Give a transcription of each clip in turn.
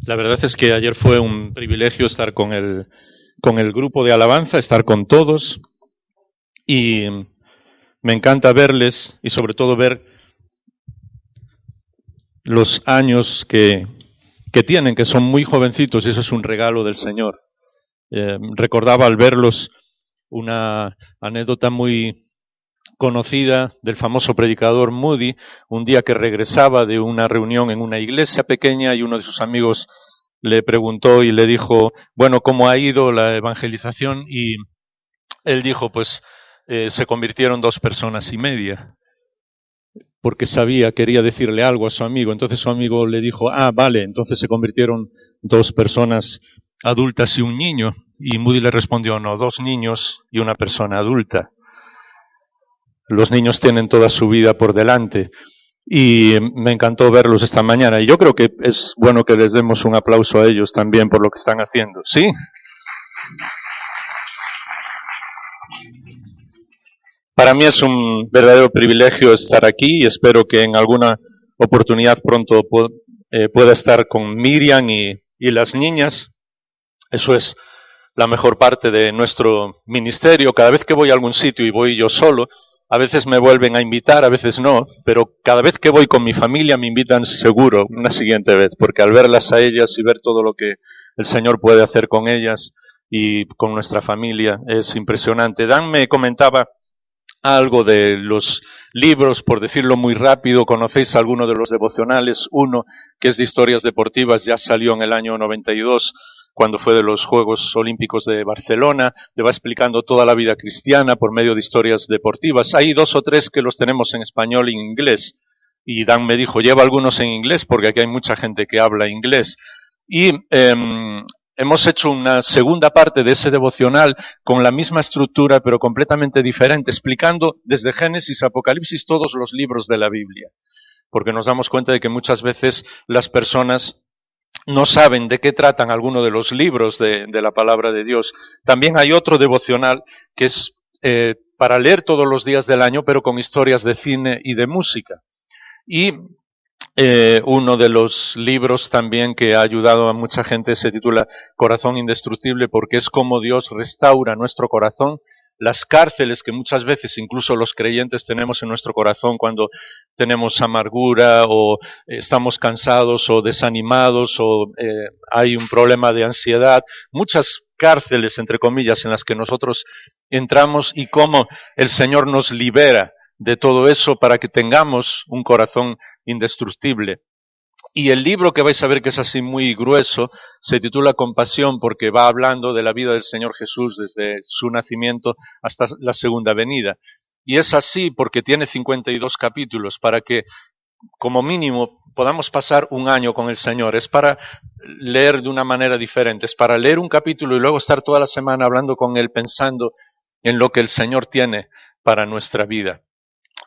La verdad es que ayer fue un privilegio estar con el grupo de alabanza, estar con todos, y me encanta verles y sobre todo ver los años que tienen, que son muy jovencitos, y eso es un regalo del Señor. Recordaba al verlos una anécdota muy conocida del famoso predicador Moody, un día que regresaba de una reunión en una iglesia pequeña y uno de sus amigos le preguntó y le dijo, bueno, ¿cómo ha ido la evangelización? Y él dijo, pues se convirtieron 2,5 personas, porque quería decirle algo a su amigo. Entonces su amigo le dijo, vale, entonces se convirtieron 2 personas adultas y un niño. Y Moody le respondió, no, 2 niños y una persona adulta. Los niños tienen toda su vida por delante. Y me encantó verlos esta mañana. Y yo creo que es bueno que les demos un aplauso a ellos también por lo que están haciendo. ¿Sí? Para mí es un verdadero privilegio estar aquí y espero que en alguna oportunidad pronto pueda estar con Miriam y las niñas. Eso es la mejor parte de nuestro ministerio. Cada vez que voy a algún sitio y voy yo solo, a veces me vuelven a invitar, a veces no, pero cada vez que voy con mi familia me invitan seguro una siguiente vez, porque al verlas a ellas y ver todo lo que el Señor puede hacer con ellas y con nuestra familia es impresionante. Dan me comentaba algo de los libros, por decirlo muy rápido. ¿Conocéis alguno de los devocionales? Uno que es de historias deportivas, ya salió en el año 92, cuando fue de los Juegos Olímpicos de Barcelona. Te va explicando toda la vida cristiana por medio de historias deportivas. Hay 2 o 3 que los tenemos en español y en inglés. Y Dan me dijo, lleva algunos en inglés, porque aquí hay mucha gente que habla inglés. Y hemos hecho una segunda parte de ese devocional con la misma estructura, pero completamente diferente, explicando desde Génesis a Apocalipsis todos los libros de la Biblia. Porque nos damos cuenta de que muchas veces las personas no saben de qué tratan alguno de los libros de la palabra de Dios. También hay otro devocional que es para leer todos los días del año, pero con historias de cine y de música. Y uno de los libros también que ha ayudado a mucha gente se titula Corazón Indestructible, porque es como Dios restaura nuestro corazón, las cárceles que muchas veces incluso los creyentes tenemos en nuestro corazón cuando tenemos amargura o estamos cansados o desanimados o hay un problema de ansiedad, muchas cárceles entre comillas en las que nosotros entramos, y cómo el Señor nos libera de todo eso para que tengamos un corazón indestructible. Y el libro que vais a ver, que es así muy grueso, se titula Compasión, porque va hablando de la vida del Señor Jesús desde su nacimiento hasta la segunda venida. Y es así porque tiene 52 capítulos, para que como mínimo podamos pasar un año con el Señor. Es para leer de una manera diferente, es para leer un capítulo y luego estar toda la semana hablando con Él, pensando en lo que el Señor tiene para nuestra vida.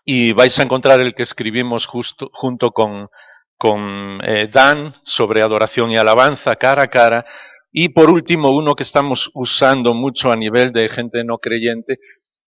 Y vais a encontrar el que escribimos junto con Dan sobre adoración y alabanza, cara a cara. Y por último, uno que estamos usando mucho a nivel de gente no creyente,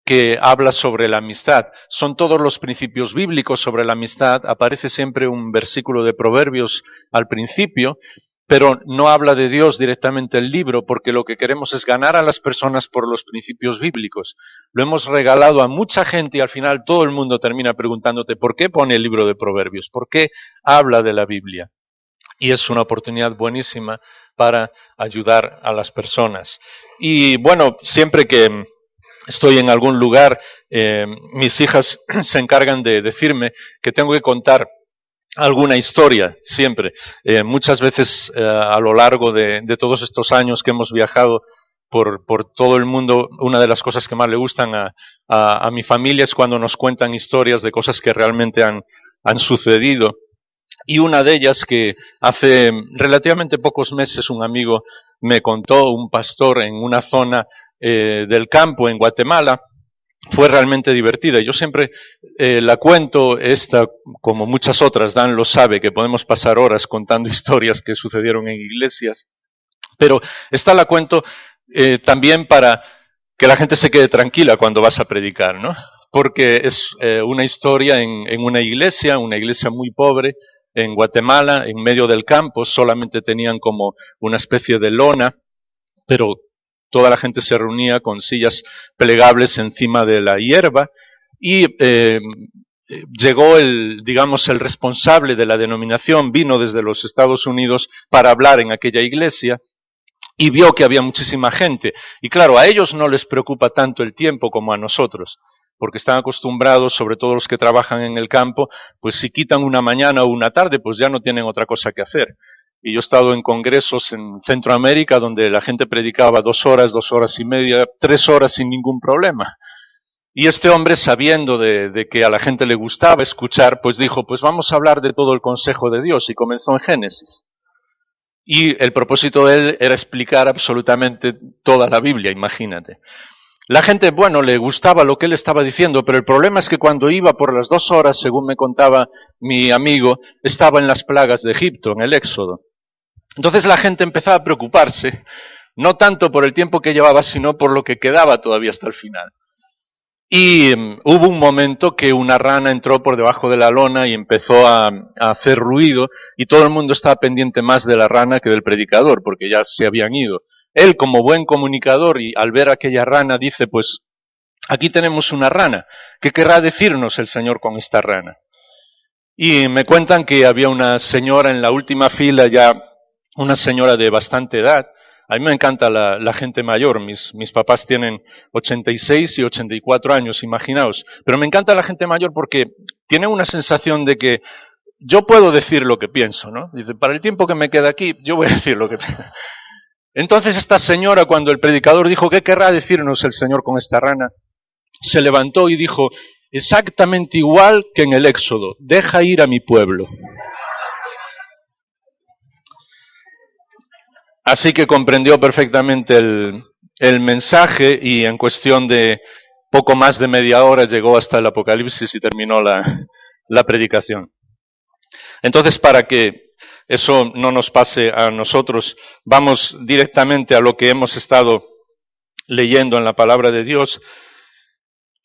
que habla sobre la amistad. Son todos los principios bíblicos sobre la amistad. Aparece siempre un versículo de Proverbios al principio, pero no habla de Dios directamente el libro, porque lo que queremos es ganar a las personas por los principios bíblicos. Lo hemos regalado a mucha gente y al final todo el mundo termina preguntándote ¿por qué pone el libro de Proverbios? ¿Por qué habla de la Biblia? Y es una oportunidad buenísima para ayudar a las personas. Y bueno, siempre que estoy en algún lugar, mis hijas se encargan de decirme que tengo que contar alguna historia, siempre. Muchas veces a lo largo de todos estos años que hemos viajado por todo el mundo, una de las cosas que más le gustan a mi familia es cuando nos cuentan historias de cosas que realmente han sucedido. Y una de ellas, que hace relativamente pocos meses un amigo me contó, un pastor en una zona del campo en Guatemala, fue realmente divertida. Yo siempre la cuento, esta como muchas otras, Dan lo sabe, que podemos pasar horas contando historias que sucedieron en iglesias, pero esta la cuento también para que la gente se quede tranquila cuando vas a predicar, ¿no? Porque es una historia en una iglesia muy pobre, en Guatemala, en medio del campo, solamente tenían como una especie de lona, pero toda la gente se reunía con sillas plegables encima de la hierba, y llegó el responsable de la denominación, vino desde los Estados Unidos para hablar en aquella iglesia, y vio que había muchísima gente. Y claro, a ellos no les preocupa tanto el tiempo como a nosotros, porque están acostumbrados, sobre todo los que trabajan en el campo, pues si quitan una mañana o una tarde, pues ya no tienen otra cosa que hacer. Y yo he estado en congresos en Centroamérica donde la gente predicaba 2 horas, 2 horas y media, 3 horas sin ningún problema. Y este hombre, sabiendo de que a la gente le gustaba escuchar, pues dijo, pues vamos a hablar de todo el consejo de Dios, y comenzó en Génesis. Y el propósito de él era explicar absolutamente toda la Biblia, imagínate. La gente, bueno, le gustaba lo que él estaba diciendo, pero el problema es que cuando iba por las 2 horas, según me contaba mi amigo, estaba en las plagas de Egipto, en el Éxodo. Entonces la gente empezaba a preocuparse, no tanto por el tiempo que llevaba, sino por lo que quedaba todavía hasta el final. Y hubo un momento que una rana entró por debajo de la lona y empezó a hacer ruido, y todo el mundo estaba pendiente más de la rana que del predicador, porque ya se habían ido. Él, como buen comunicador, y al ver aquella rana, dice, pues, aquí tenemos una rana, ¿qué querrá decirnos el Señor con esta rana? Y me cuentan que había una señora en la última fila, ya una señora de bastante edad. A mí me encanta la gente mayor, mis papás tienen 86 y 84 años, imaginaos. Pero me encanta la gente mayor porque tiene una sensación de que yo puedo decir lo que pienso, ¿no? Dice, para el tiempo que me queda aquí, yo voy a decir lo que pienso. Entonces esta señora, cuando el predicador dijo, ¿qué querrá decirnos el Señor con esta rana?, se levantó y dijo, exactamente igual que en el Éxodo, deja ir a mi pueblo. Así que comprendió perfectamente el mensaje, y en cuestión de poco más de media hora llegó hasta el Apocalipsis y terminó la predicación. Entonces, para que eso no nos pase a nosotros, vamos directamente a lo que hemos estado leyendo en la palabra de Dios.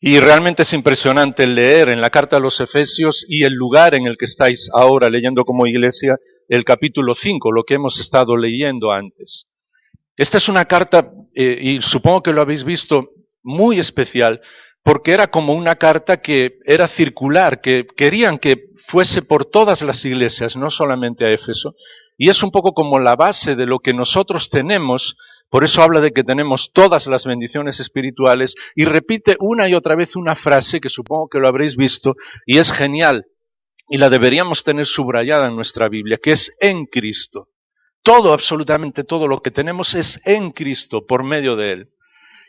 Y realmente es impresionante leer en la carta a los Efesios y el lugar en el que estáis ahora leyendo como iglesia, el capítulo 5, lo que hemos estado leyendo antes. Esta es una carta, y supongo que lo habéis visto, muy especial, porque era como una carta que era circular, que querían que fuese por todas las iglesias, no solamente a Éfeso, y es un poco como la base de lo que nosotros tenemos. Por eso habla de que tenemos todas las bendiciones espirituales, y repite una y otra vez una frase que supongo que lo habréis visto y es genial, y la deberíamos tener subrayada en nuestra Biblia, que es en Cristo. Todo, absolutamente todo lo que tenemos es en Cristo, por medio de Él.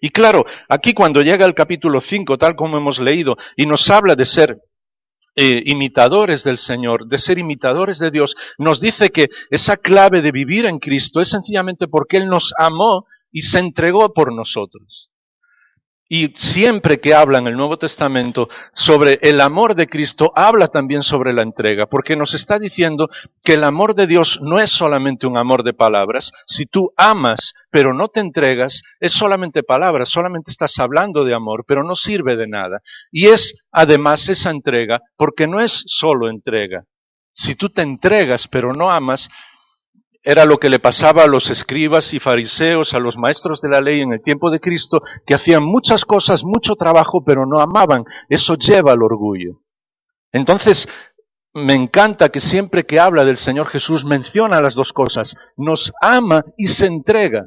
Y claro, aquí cuando llega el capítulo 5, tal como hemos leído, y nos habla de ser imitadores del Señor, de ser imitadores de Dios, nos dice que esa clave de vivir en Cristo es sencillamente porque Él nos amó y se entregó por nosotros. Y siempre que habla en el Nuevo Testamento sobre el amor de Cristo, habla también sobre la entrega, porque nos está diciendo que el amor de Dios no es solamente un amor de palabras. Si tú amas, pero no te entregas, es solamente palabras, solamente estás hablando de amor, pero no sirve de nada. Y es, además, esa entrega, porque no es solo entrega. Si tú te entregas, pero no amas, era lo que le pasaba a los escribas y fariseos, a los maestros de la ley en el tiempo de Cristo, que hacían muchas cosas, mucho trabajo, pero no amaban. Eso lleva al orgullo. Entonces, me encanta que siempre que habla del Señor Jesús menciona las dos cosas. Nos ama y se entrega.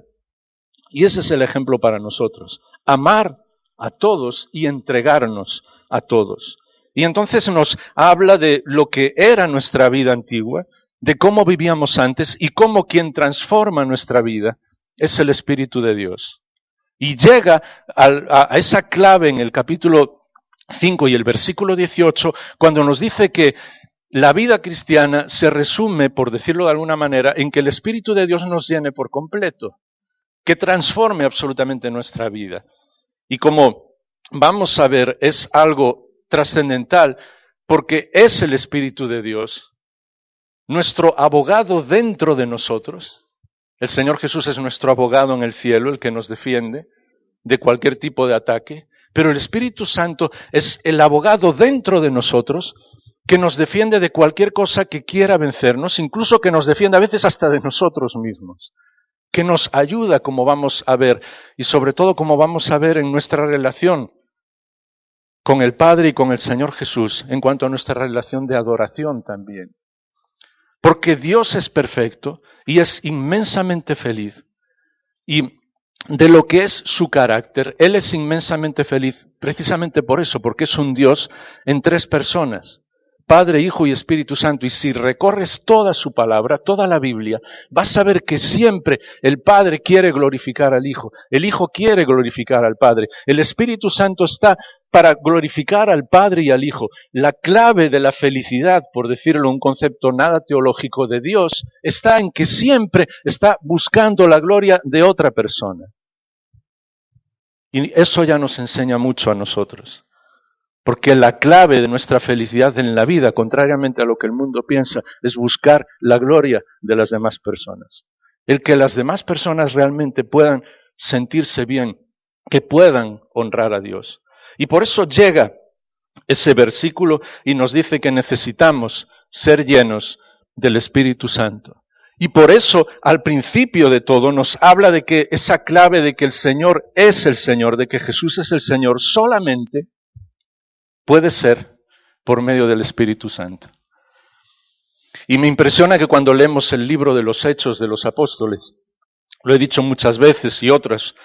Y ese es el ejemplo para nosotros. Amar a todos y entregarnos a todos. Y entonces nos habla de lo que era nuestra vida antigua, de cómo vivíamos antes y cómo quien transforma nuestra vida es el Espíritu de Dios. Y llega a esa clave en el capítulo 5 y el versículo 18, cuando nos dice que la vida cristiana se resume, por decirlo de alguna manera, en que el Espíritu de Dios nos llene por completo, que transforme absolutamente nuestra vida. Y como vamos a ver, es algo trascendental, porque es el Espíritu de Dios nuestro abogado dentro de nosotros. El Señor Jesús es nuestro abogado en el cielo, el que nos defiende de cualquier tipo de ataque, pero el Espíritu Santo es el abogado dentro de nosotros que nos defiende de cualquier cosa que quiera vencernos, incluso que nos defiende a veces hasta de nosotros mismos, que nos ayuda, como vamos a ver, y sobre todo como vamos a ver en nuestra relación con el Padre y con el Señor Jesús, en cuanto a nuestra relación de adoración también. Porque Dios es perfecto y es inmensamente feliz. Y de lo que es su carácter, Él es inmensamente feliz precisamente por eso, porque es un Dios en tres personas, Padre, Hijo y Espíritu Santo. Y si recorres toda su palabra, toda la Biblia, vas a ver que siempre el Padre quiere glorificar al Hijo, el Hijo quiere glorificar al Padre, el Espíritu Santo está para glorificar al Padre y al Hijo. La clave de la felicidad, por decirlo un concepto nada teológico de Dios, está en que siempre está buscando la gloria de otra persona. Y eso ya nos enseña mucho a nosotros. Porque la clave de nuestra felicidad en la vida, contrariamente a lo que el mundo piensa, es buscar la gloria de las demás personas. El que las demás personas realmente puedan sentirse bien, que puedan honrar a Dios. Y por eso llega ese versículo y nos dice que necesitamos ser llenos del Espíritu Santo. Y por eso, al principio de todo, nos habla de que esa clave de que el Señor es el Señor, de que Jesús es el Señor, solamente puede ser por medio del Espíritu Santo. Y me impresiona que cuando leemos el libro de los Hechos de los Apóstoles, lo he dicho muchas veces y otros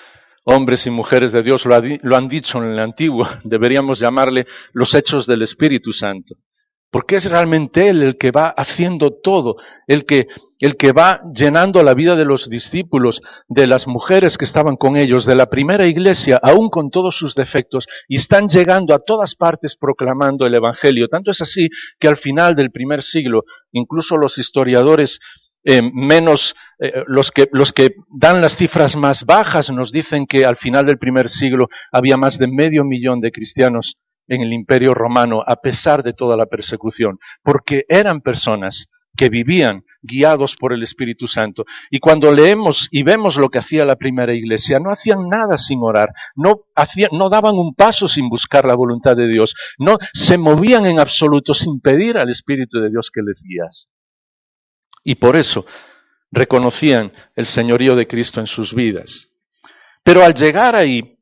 hombres y mujeres de Dios lo han dicho en el Antiguo, deberíamos llamarle los Hechos del Espíritu Santo. Porque es realmente Él el que va haciendo todo, el que va llenando la vida de los discípulos, de las mujeres que estaban con ellos, de la primera iglesia, aún con todos sus defectos, y están llegando a todas partes proclamando el Evangelio. Tanto es así que al final del primer siglo, incluso los historiadores los que dan las cifras más bajas nos dicen que al final del primer siglo había más de 500.000 de cristianos en el Imperio Romano, a pesar de toda la persecución, porque eran personas que vivían guiados por el Espíritu Santo. Y cuando leemos y vemos lo que hacía la primera iglesia, no hacían nada sin orar, no daban un paso sin buscar la voluntad de Dios, no se movían en absoluto sin pedir al Espíritu de Dios que les guiase. Y por eso reconocían el señorío de Cristo en sus vidas. Pero al llegar ahí,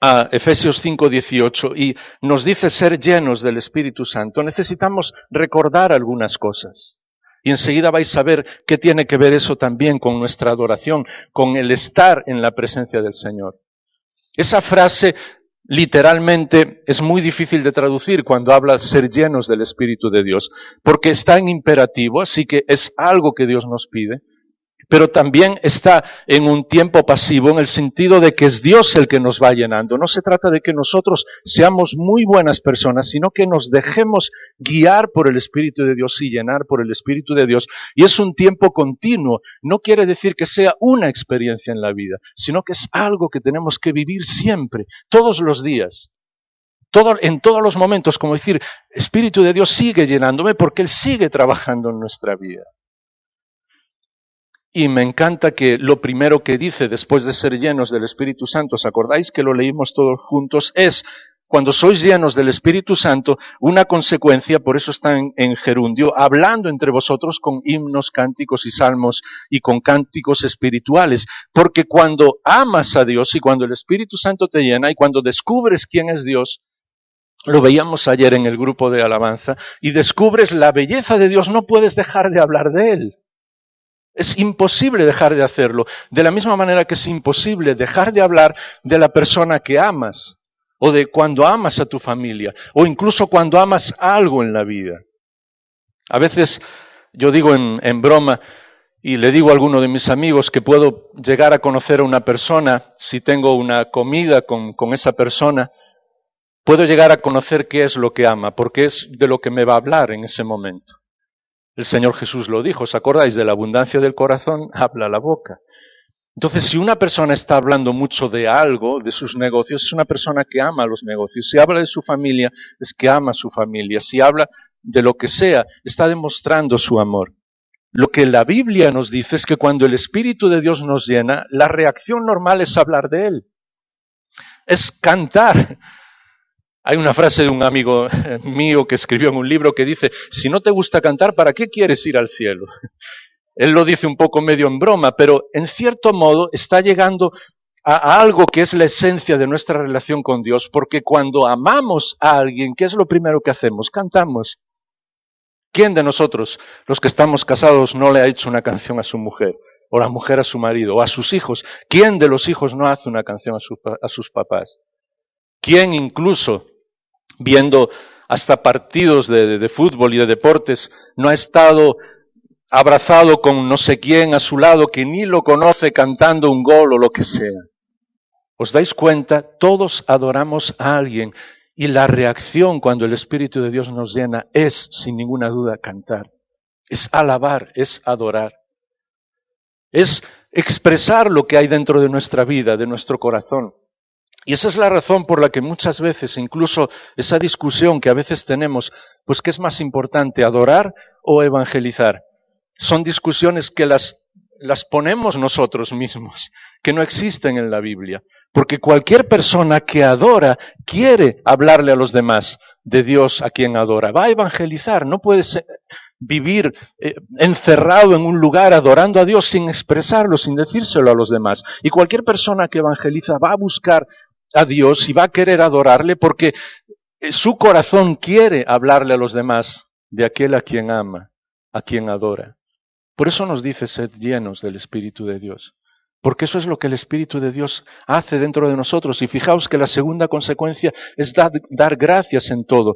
a Efesios 5:18, y nos dice ser llenos del Espíritu Santo, necesitamos recordar algunas cosas. Y enseguida vais a ver qué tiene que ver eso también con nuestra adoración, con el estar en la presencia del Señor. Esa frase literalmente es muy difícil de traducir cuando habla de ser llenos del Espíritu de Dios, porque está en imperativo, así que es algo que Dios nos pide. Pero también está en un tiempo pasivo, en el sentido de que es Dios el que nos va llenando. No se trata de que nosotros seamos muy buenas personas, sino que nos dejemos guiar por el Espíritu de Dios y llenar por el Espíritu de Dios. Y es un tiempo continuo. No quiere decir que sea una experiencia en la vida, sino que es algo que tenemos que vivir siempre, todos los días. En todos los momentos, como decir, Espíritu de Dios sigue llenándome porque Él sigue trabajando en nuestra vida. Y me encanta que lo primero que dice después de ser llenos del Espíritu Santo, ¿os acordáis que lo leímos todos juntos? Es, cuando sois llenos del Espíritu Santo, una consecuencia, por eso está en gerundio, hablando entre vosotros con himnos, cánticos y salmos y con cánticos espirituales. Porque cuando amas a Dios y cuando el Espíritu Santo te llena y cuando descubres quién es Dios, lo veíamos ayer en el grupo de alabanza, y descubres la belleza de Dios, no puedes dejar de hablar de Él. Es imposible dejar de hacerlo, de la misma manera que es imposible dejar de hablar de la persona que amas, o de cuando amas a tu familia, o incluso cuando amas algo en la vida. A veces yo digo en broma, y le digo a alguno de mis amigos que puedo llegar a conocer a una persona, si tengo una comida con esa persona, puedo llegar a conocer qué es lo que ama, porque es de lo que me va a hablar en ese momento. El Señor Jesús lo dijo, ¿os acordáis? De la abundancia del corazón habla la boca. Entonces, si una persona está hablando mucho de algo, de sus negocios, es una persona que ama los negocios. Si habla de su familia, es que ama a su familia. Si habla de lo que sea, está demostrando su amor. Lo que la Biblia nos dice es que cuando el Espíritu de Dios nos llena, la reacción normal es hablar de Él. Es cantar. Hay una frase de un amigo mío que escribió en un libro que dice: si no te gusta cantar, ¿para qué quieres ir al cielo? Él lo dice un poco medio en broma, pero en cierto modo está llegando a algo que es la esencia de nuestra relación con Dios, porque cuando amamos a alguien, ¿qué es lo primero que hacemos? Cantamos. ¿Quién de nosotros, los que estamos casados, no le ha hecho una canción a su mujer? O la mujer a su marido, o a sus hijos. ¿Quién de los hijos no hace una canción a sus papás? ¿Quién incluso, viendo hasta partidos de fútbol y de deportes, no ha estado abrazado con no sé quién a su lado que ni lo conoce cantando un gol o lo que sea? ¿Os dais cuenta? Todos adoramos a alguien y la reacción cuando el Espíritu de Dios nos llena es, sin ninguna duda, cantar. Es alabar, es adorar. Es expresar lo que hay dentro de nuestra vida, de nuestro corazón. Y esa es la razón por la que muchas veces, incluso esa discusión que a veces tenemos, pues ¿qué es más importante, adorar o evangelizar? Son discusiones que las ponemos nosotros mismos, que no existen en la Biblia. Porque cualquier persona que adora quiere hablarle a los demás de Dios a quien adora. Va a evangelizar, no puedes vivir encerrado en un lugar adorando a Dios sin expresarlo, sin decírselo a los demás. Y cualquier persona que evangeliza va a buscar a Dios y va a querer adorarle porque su corazón quiere hablarle a los demás de aquel a quien ama, a quien adora. Por eso nos dice: sed llenos del Espíritu de Dios. Porque eso es lo que el Espíritu de Dios hace dentro de nosotros. Y fijaos que la segunda consecuencia es dar gracias en todo.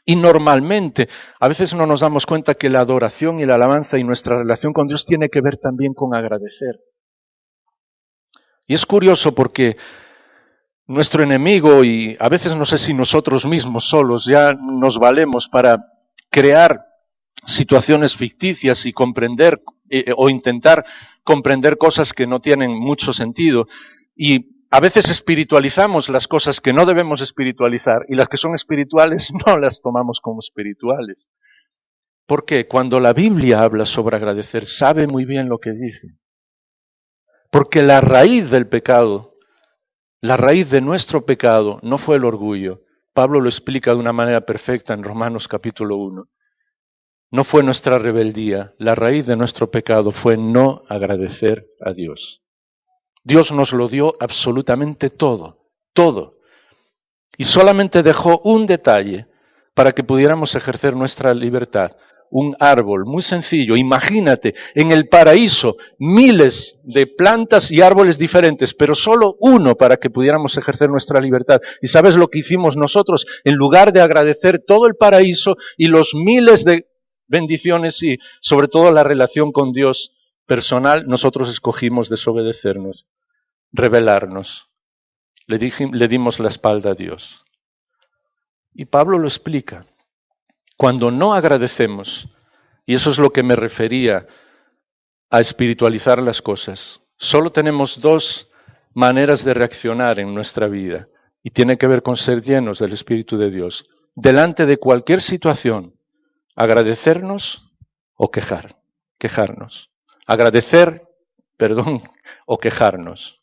Y normalmente, a veces no nos damos cuenta que la adoración y la alabanza y nuestra relación con Dios tiene que ver también con agradecer. Y es curioso porque nuestro enemigo, y a veces no sé si nosotros mismos solos ya nos valemos para crear situaciones ficticias y comprender o intentar comprender cosas que no tienen mucho sentido, y a veces espiritualizamos las cosas que no debemos espiritualizar, y las que son espirituales no las tomamos como espirituales. ¿Por qué? Cuando la Biblia habla sobre agradecer, sabe muy bien lo que dice. Porque la raíz del pecado, la raíz de nuestro pecado no fue el orgullo. Pablo lo explica de una manera perfecta en Romanos capítulo 1. No fue nuestra rebeldía, la raíz de nuestro pecado fue no agradecer a Dios. Dios nos lo dio absolutamente todo, todo. Y solamente dejó un detalle para que pudiéramos ejercer nuestra libertad. Un árbol muy sencillo. Imagínate, en el paraíso, miles de plantas y árboles diferentes, pero solo uno para que pudiéramos ejercer nuestra libertad. ¿Y sabes lo que hicimos nosotros? En lugar de agradecer todo el paraíso y los miles de bendiciones y sobre todo la relación con Dios personal, nosotros escogimos desobedecernos, rebelarnos. Le dimos la espalda a Dios. Y Pablo lo explica. Cuando no agradecemos, y eso es lo que me refería a espiritualizar las cosas, solo tenemos dos maneras de reaccionar en nuestra vida, y tiene que ver con ser llenos del Espíritu de Dios. Delante de cualquier situación, agradecernos o quejarnos. Agradecer, o quejarnos.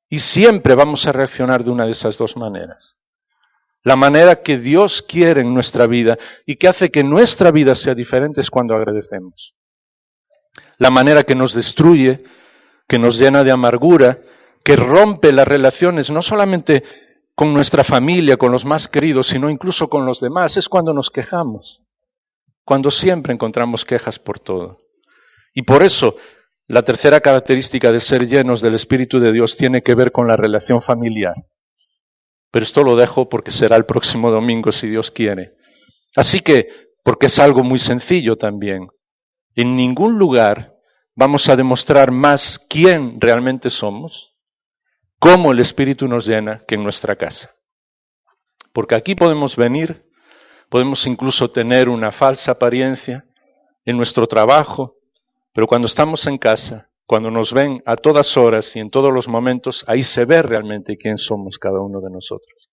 Y siempre vamos a reaccionar de una de esas dos maneras. La manera que Dios quiere en nuestra vida y que hace que nuestra vida sea diferente es cuando agradecemos. La manera que nos destruye, que nos llena de amargura, que rompe las relaciones no solamente con nuestra familia, con los más queridos, sino incluso con los demás, es cuando nos quejamos. Cuando siempre encontramos quejas por todo. Y por eso, la tercera característica de ser llenos del Espíritu de Dios tiene que ver con la relación familiar. Pero esto lo dejo porque será el próximo domingo, si Dios quiere. Así que, porque es algo muy sencillo también, en ningún lugar vamos a demostrar más quién realmente somos, cómo el Espíritu nos llena, que en nuestra casa. Porque aquí podemos venir, podemos incluso tener una falsa apariencia en nuestro trabajo, pero cuando estamos en casa, cuando nos ven a todas horas y en todos los momentos, ahí se ve realmente quién somos cada uno de nosotros.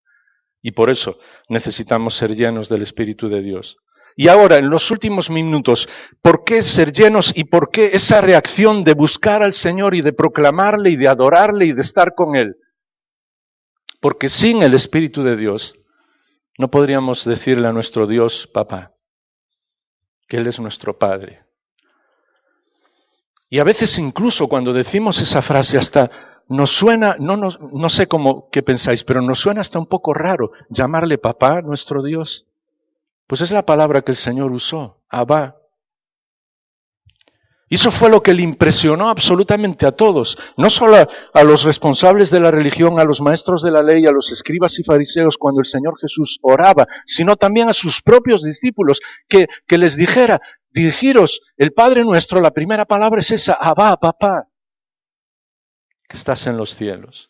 Y por eso necesitamos ser llenos del Espíritu de Dios. Y ahora, en los últimos minutos, ¿por qué ser llenos y por qué esa reacción de buscar al Señor y de proclamarle y de adorarle y de estar con Él? Porque sin el Espíritu de Dios no podríamos decirle a nuestro Dios, papá, que Él es nuestro Padre. Y a veces incluso cuando decimos esa frase hasta nos suena, no sé qué pensáis, pero nos suena hasta un poco raro llamarle papá a nuestro Dios. Pues es la palabra que el Señor usó, Abba. Y eso fue lo que le impresionó absolutamente a todos, no solo a los responsables de la religión, a los maestros de la ley, a los escribas y fariseos cuando el Señor Jesús oraba, sino también a sus propios discípulos, que les dijera, dirigiros, el Padre nuestro, la primera palabra es esa, Abba, papá, que estás en los cielos.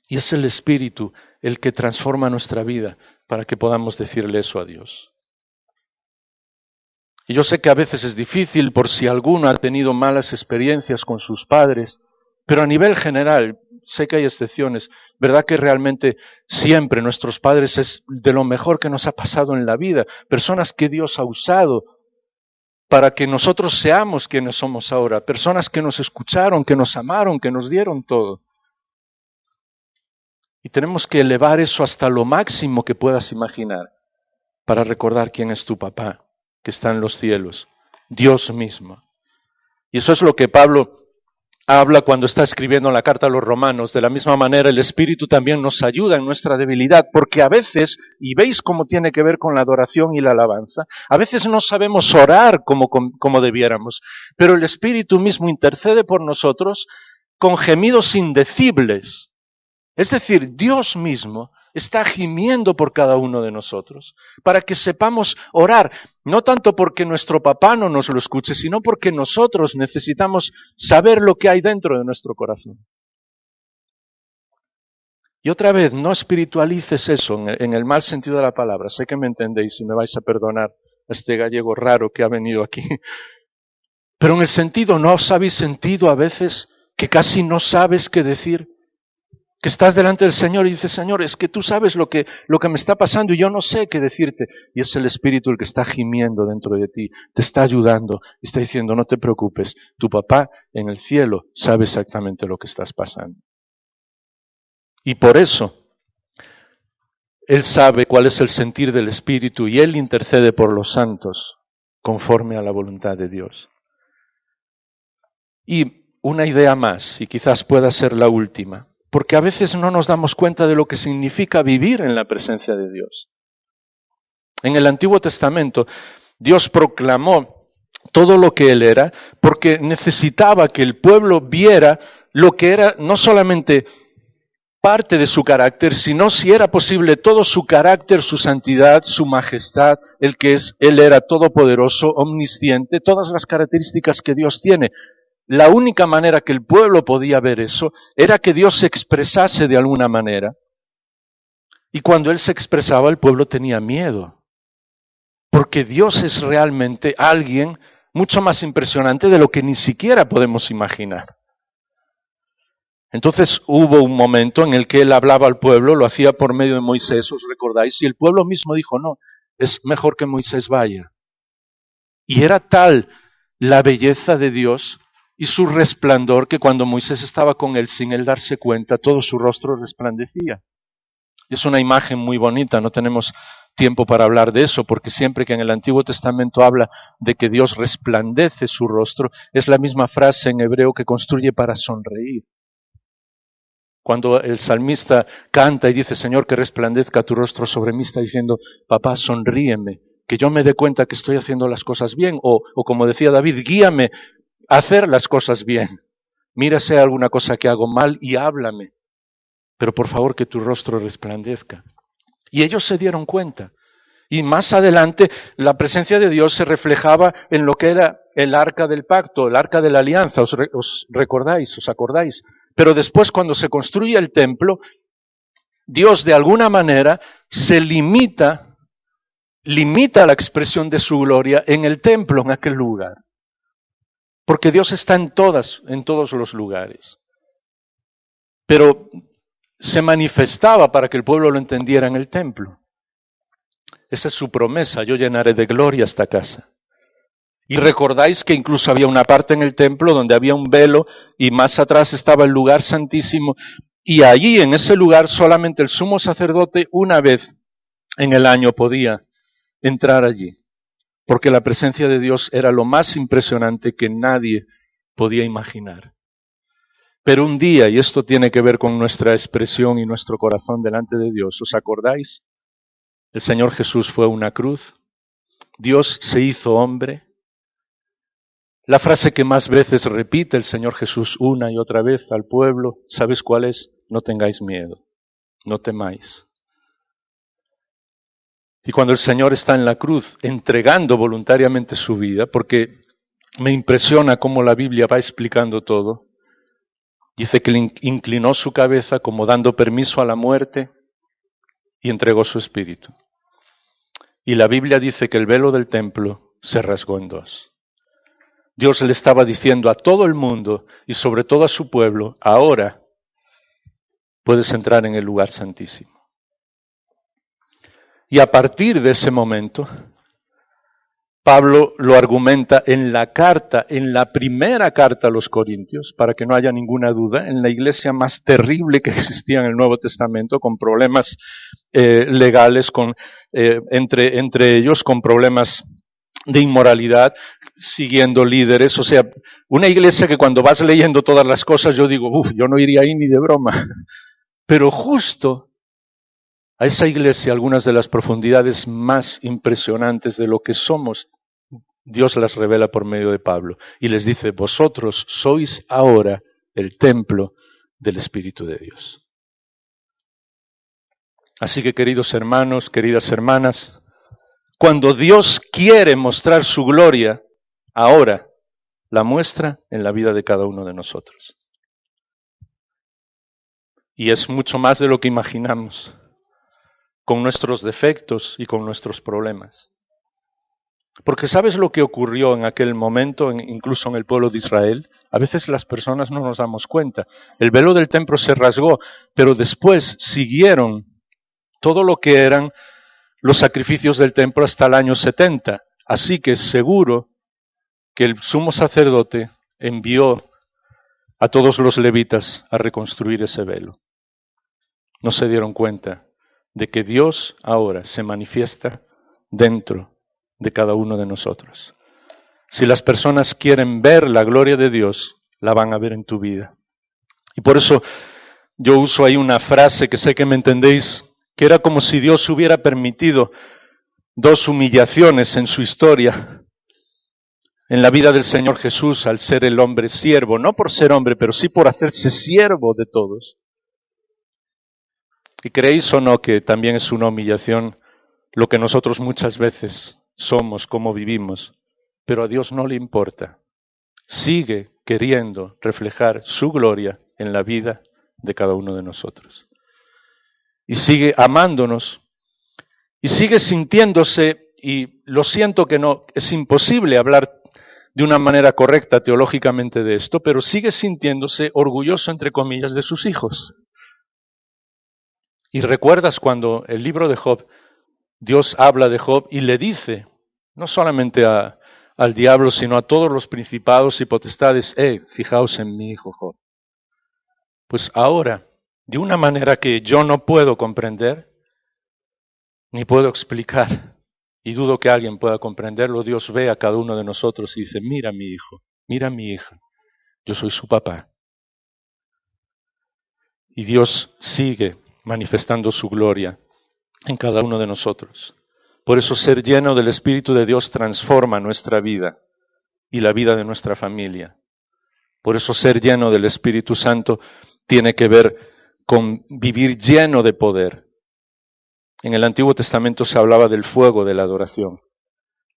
Y es el Espíritu el que transforma nuestra vida para que podamos decirle eso a Dios. Y yo sé que a veces es difícil por si alguno ha tenido malas experiencias con sus padres, pero a nivel general, sé que hay excepciones, ¿verdad que realmente siempre nuestros padres es de lo mejor que nos ha pasado en la vida? Personas que Dios ha usado para que nosotros seamos quienes somos ahora, personas que nos escucharon, que nos amaron, que nos dieron todo. Y tenemos que elevar eso hasta lo máximo que puedas imaginar para recordar quién es tu papá, que está en los cielos, Dios mismo. Y eso es lo que Pablo habla cuando está escribiendo la carta a los romanos. De la misma manera, el Espíritu también nos ayuda en nuestra debilidad, porque a veces, y veis cómo tiene que ver con la adoración y la alabanza, a veces no sabemos orar como debiéramos, pero el Espíritu mismo intercede por nosotros con gemidos indecibles. Es decir, Dios mismo está gimiendo por cada uno de nosotros, para que sepamos orar, no tanto porque nuestro papá no nos lo escuche, sino porque nosotros necesitamos saber lo que hay dentro de nuestro corazón. Y otra vez, no espiritualices eso en el mal sentido de la palabra. Sé que me entendéis y me vais a perdonar a este gallego raro que ha venido aquí. Pero en el sentido, ¿no os habéis sentido a veces que casi no sabes qué decir? Que estás delante del Señor y dices, Señor, es que tú sabes lo que me está pasando y yo no sé qué decirte. Y es el Espíritu el que está gimiendo dentro de ti, te está ayudando, está diciendo, no te preocupes, tu papá en el cielo sabe exactamente lo que estás pasando. Y por eso, Él sabe cuál es el sentir del Espíritu y Él intercede por los santos conforme a la voluntad de Dios. Y una idea más, y quizás pueda ser la última. Porque a veces no nos damos cuenta de lo que significa vivir en la presencia de Dios. En el Antiguo Testamento, Dios proclamó todo lo que Él era, porque necesitaba que el pueblo viera lo que era no solamente parte de su carácter, sino si era posible todo su carácter, su santidad, su majestad, Él era todopoderoso, omnisciente, todas las características que Dios tiene. La única manera que el pueblo podía ver eso era que Dios se expresase de alguna manera. Y cuando Él se expresaba, el pueblo tenía miedo. Porque Dios es realmente alguien mucho más impresionante de lo que ni siquiera podemos imaginar. Entonces hubo un momento en el que Él hablaba al pueblo, lo hacía por medio de Moisés, ¿os recordáis? Y el pueblo mismo dijo, no, es mejor que Moisés vaya. Y era tal la belleza de Dios y su resplandor, que cuando Moisés estaba con él, sin él darse cuenta, todo su rostro resplandecía. Es una imagen muy bonita, no tenemos tiempo para hablar de eso, porque siempre que en el Antiguo Testamento habla de que Dios resplandece su rostro, es la misma frase en hebreo que construye para sonreír. Cuando el salmista canta y dice, Señor, que resplandezca tu rostro sobre mí, está diciendo, papá, sonríeme, que yo me dé cuenta que estoy haciendo las cosas bien, o como decía David, guíame hacer las cosas bien. Mira si hay alguna cosa que hago mal y háblame. Pero por favor que tu rostro resplandezca. Y ellos se dieron cuenta. Y más adelante la presencia de Dios se reflejaba en lo que era el arca del pacto, el arca de la alianza. ¿Os recordáis? ¿Os acordáis? Pero después cuando se construye el templo, Dios de alguna manera se limita la expresión de su gloria en el templo, en aquel lugar. Porque Dios está en todos los lugares. Pero se manifestaba para que el pueblo lo entendiera en el templo. Esa es su promesa, yo llenaré de gloria esta casa. Y recordáis que incluso había una parte en el templo donde había un velo y más atrás estaba el lugar santísimo. Y allí, en ese lugar, solamente el sumo sacerdote una vez en el año podía entrar allí, porque la presencia de Dios era lo más impresionante que nadie podía imaginar. Pero un día, y esto tiene que ver con nuestra expresión y nuestro corazón delante de Dios, ¿os acordáis? El Señor Jesús fue a una cruz, Dios se hizo hombre. La frase que más veces repite el Señor Jesús una y otra vez al pueblo, ¿sabes cuál es? No tengáis miedo, no temáis. Y cuando el Señor está en la cruz entregando voluntariamente su vida, porque me impresiona cómo la Biblia va explicando todo, dice que inclinó su cabeza como dando permiso a la muerte y entregó su espíritu. Y la Biblia dice que el velo del templo se rasgó en dos. Dios le estaba diciendo a todo el mundo y sobre todo a su pueblo, ahora puedes entrar en el lugar santísimo. Y a partir de ese momento, Pablo lo argumenta en la carta, en la primera carta a los Corintios, para que no haya ninguna duda, en la iglesia más terrible que existía en el Nuevo Testamento, con problemas legales, entre ellos con problemas de inmoralidad, siguiendo líderes. O sea, una iglesia que cuando vas leyendo todas las cosas yo digo, yo no iría ahí ni de broma. Pero justo a esa iglesia, algunas de las profundidades más impresionantes de lo que somos, Dios las revela por medio de Pablo y les dice, vosotros sois ahora el templo del Espíritu de Dios. Así que, queridos hermanos, queridas hermanas, cuando Dios quiere mostrar su gloria, ahora la muestra en la vida de cada uno de nosotros. Y es mucho más de lo que imaginamos, con nuestros defectos y con nuestros problemas. Porque ¿sabes lo que ocurrió en aquel momento, incluso en el pueblo de Israel? A veces las personas no nos damos cuenta. El velo del templo se rasgó, pero después siguieron todo lo que eran los sacrificios del templo hasta el año 70. Así que es seguro que el sumo sacerdote envió a todos los levitas a reconstruir ese velo. No se dieron cuenta de que Dios ahora se manifiesta dentro de cada uno de nosotros. Si las personas quieren ver la gloria de Dios, la van a ver en tu vida. Y por eso yo uso ahí una frase que sé que me entendéis, que era como si Dios hubiera permitido dos humillaciones en su historia, en la vida del Señor Jesús al ser el hombre siervo, no por ser hombre, pero sí por hacerse siervo de todos. ¿Y creéis o no que también es una humillación lo que nosotros muchas veces somos, cómo vivimos? Pero a Dios no le importa. Sigue queriendo reflejar su gloria en la vida de cada uno de nosotros. Y sigue amándonos, y sigue sintiéndose, y lo siento que no, es imposible hablar de una manera correcta teológicamente de esto, pero sigue sintiéndose orgulloso, entre comillas, de sus hijos. Y recuerdas cuando el libro de Job, Dios habla de Job y le dice, no solamente al diablo, sino a todos los principados y potestades, fijaos en mi hijo Job. Pues ahora, de una manera que yo no puedo comprender, ni puedo explicar, y dudo que alguien pueda comprenderlo, Dios ve a cada uno de nosotros y dice, mira mi hijo, mira mi hija, yo soy su papá. Y Dios sigue manifestando su gloria en cada uno de nosotros. Por eso ser lleno del Espíritu de Dios transforma nuestra vida y la vida de nuestra familia. Por eso ser lleno del Espíritu Santo tiene que ver con vivir lleno de poder. En el Antiguo Testamento se hablaba del fuego de la adoración.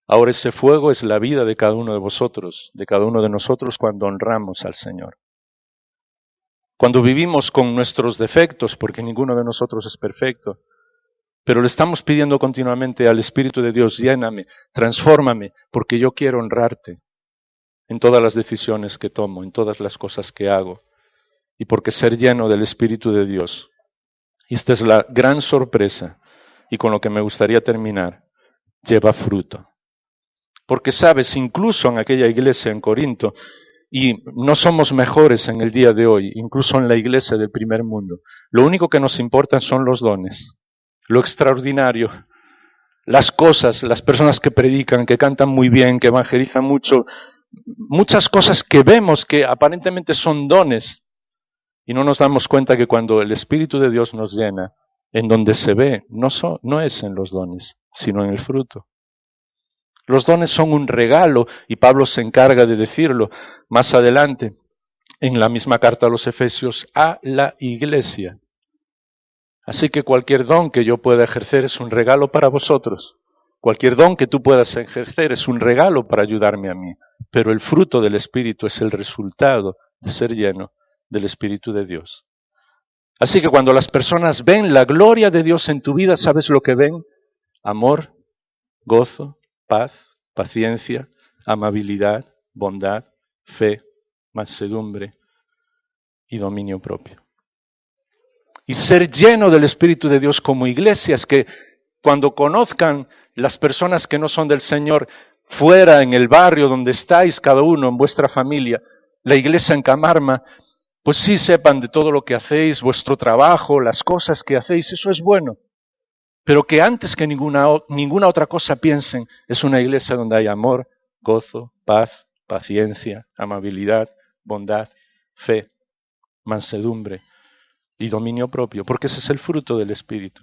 Ahora ese fuego es la vida de cada uno de vosotros, de cada uno de nosotros cuando honramos al Señor. Cuando vivimos con nuestros defectos, porque ninguno de nosotros es perfecto, pero le estamos pidiendo continuamente al Espíritu de Dios, lléname, transfórmame, porque yo quiero honrarte en todas las decisiones que tomo, en todas las cosas que hago, y porque ser lleno del Espíritu de Dios. Y esta es la gran sorpresa, y con lo que me gustaría terminar, lleva fruto. Porque sabes, incluso en aquella iglesia en Corinto, y no somos mejores en el día de hoy, incluso en la iglesia del primer mundo, lo único que nos importan son los dones. Lo extraordinario las cosas, las personas que predican, que cantan muy bien, que evangelizan mucho, muchas cosas que vemos que aparentemente son dones, y no nos damos cuenta que cuando el Espíritu de Dios nos llena, en donde se ve, no es en los dones, sino en el fruto. Los dones son un regalo, y Pablo se encarga de decirlo más adelante, en la misma carta a los Efesios, a la iglesia. Así que cualquier don que yo pueda ejercer es un regalo para vosotros. Cualquier don que tú puedas ejercer es un regalo para ayudarme a mí. Pero el fruto del Espíritu es el resultado de ser lleno del Espíritu de Dios. Así que cuando las personas ven la gloria de Dios en tu vida, ¿sabes lo que ven? Amor, gozo, paz, paciencia, amabilidad, bondad, fe, mansedumbre y dominio propio. Y ser lleno del Espíritu de Dios como iglesia es que cuando conozcan las personas que no son del Señor fuera en el barrio donde estáis cada uno, en vuestra familia, la iglesia en Camarma, pues sí sepan de todo lo que hacéis, vuestro trabajo, las cosas que hacéis, eso es bueno. Pero que antes que ninguna otra cosa piensen, es una iglesia donde hay amor, gozo, paz, paciencia, amabilidad, bondad, fe, mansedumbre y dominio propio, porque ese es el fruto del Espíritu.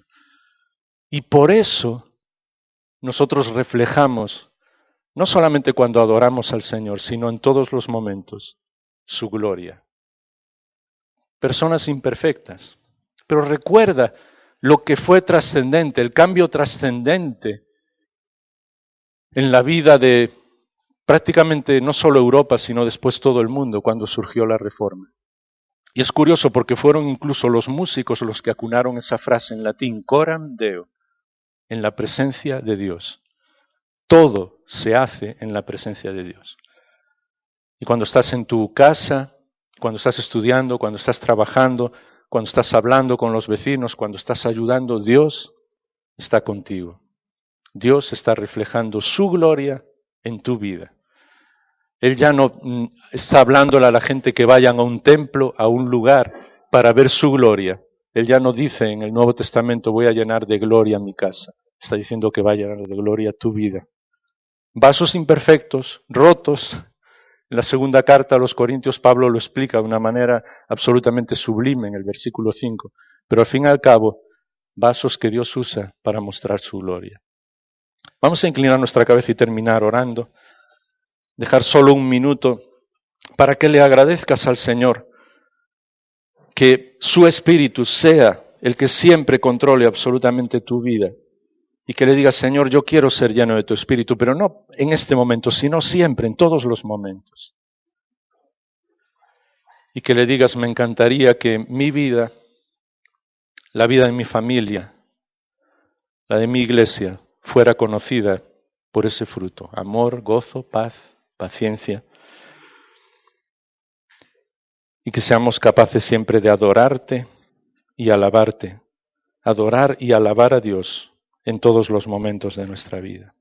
Y por eso nosotros reflejamos, no solamente cuando adoramos al Señor, sino en todos los momentos, su gloria. Personas imperfectas, pero recuerda lo que fue trascendente, el cambio trascendente en la vida de prácticamente no solo Europa, sino después todo el mundo cuando surgió la Reforma. Y es curioso porque fueron incluso los músicos los que acunaron esa frase en latín, coram Deo, en la presencia de Dios. Todo se hace en la presencia de Dios. Y cuando estás en tu casa, cuando estás estudiando, cuando estás trabajando, cuando estás hablando con los vecinos, cuando estás ayudando, Dios está contigo. Dios está reflejando su gloria en tu vida. Él ya no está hablándole a la gente que vayan a un templo, a un lugar, para ver su gloria. Él ya no dice en el Nuevo Testamento, voy a llenar de gloria mi casa. Está diciendo que va a llenar de gloria tu vida. Vasos imperfectos, rotos. En la segunda carta a los Corintios, Pablo lo explica de una manera absolutamente sublime en el versículo 5. Pero al fin y al cabo, vasos que Dios usa para mostrar su gloria. Vamos a inclinar nuestra cabeza y terminar orando. Dejar solo un minuto para que le agradezcas al Señor que su Espíritu sea el que siempre controle absolutamente tu vida y que le digas, Señor, yo quiero ser lleno de tu Espíritu, pero no en este momento, sino siempre, en todos los momentos. Y que le digas, me encantaría que mi vida, la vida de mi familia, la de mi iglesia, fuera conocida por ese fruto, amor, gozo, paz, paciencia, y que seamos capaces siempre de adorarte y alabarte, adorar y alabar a Dios en todos los momentos de nuestra vida.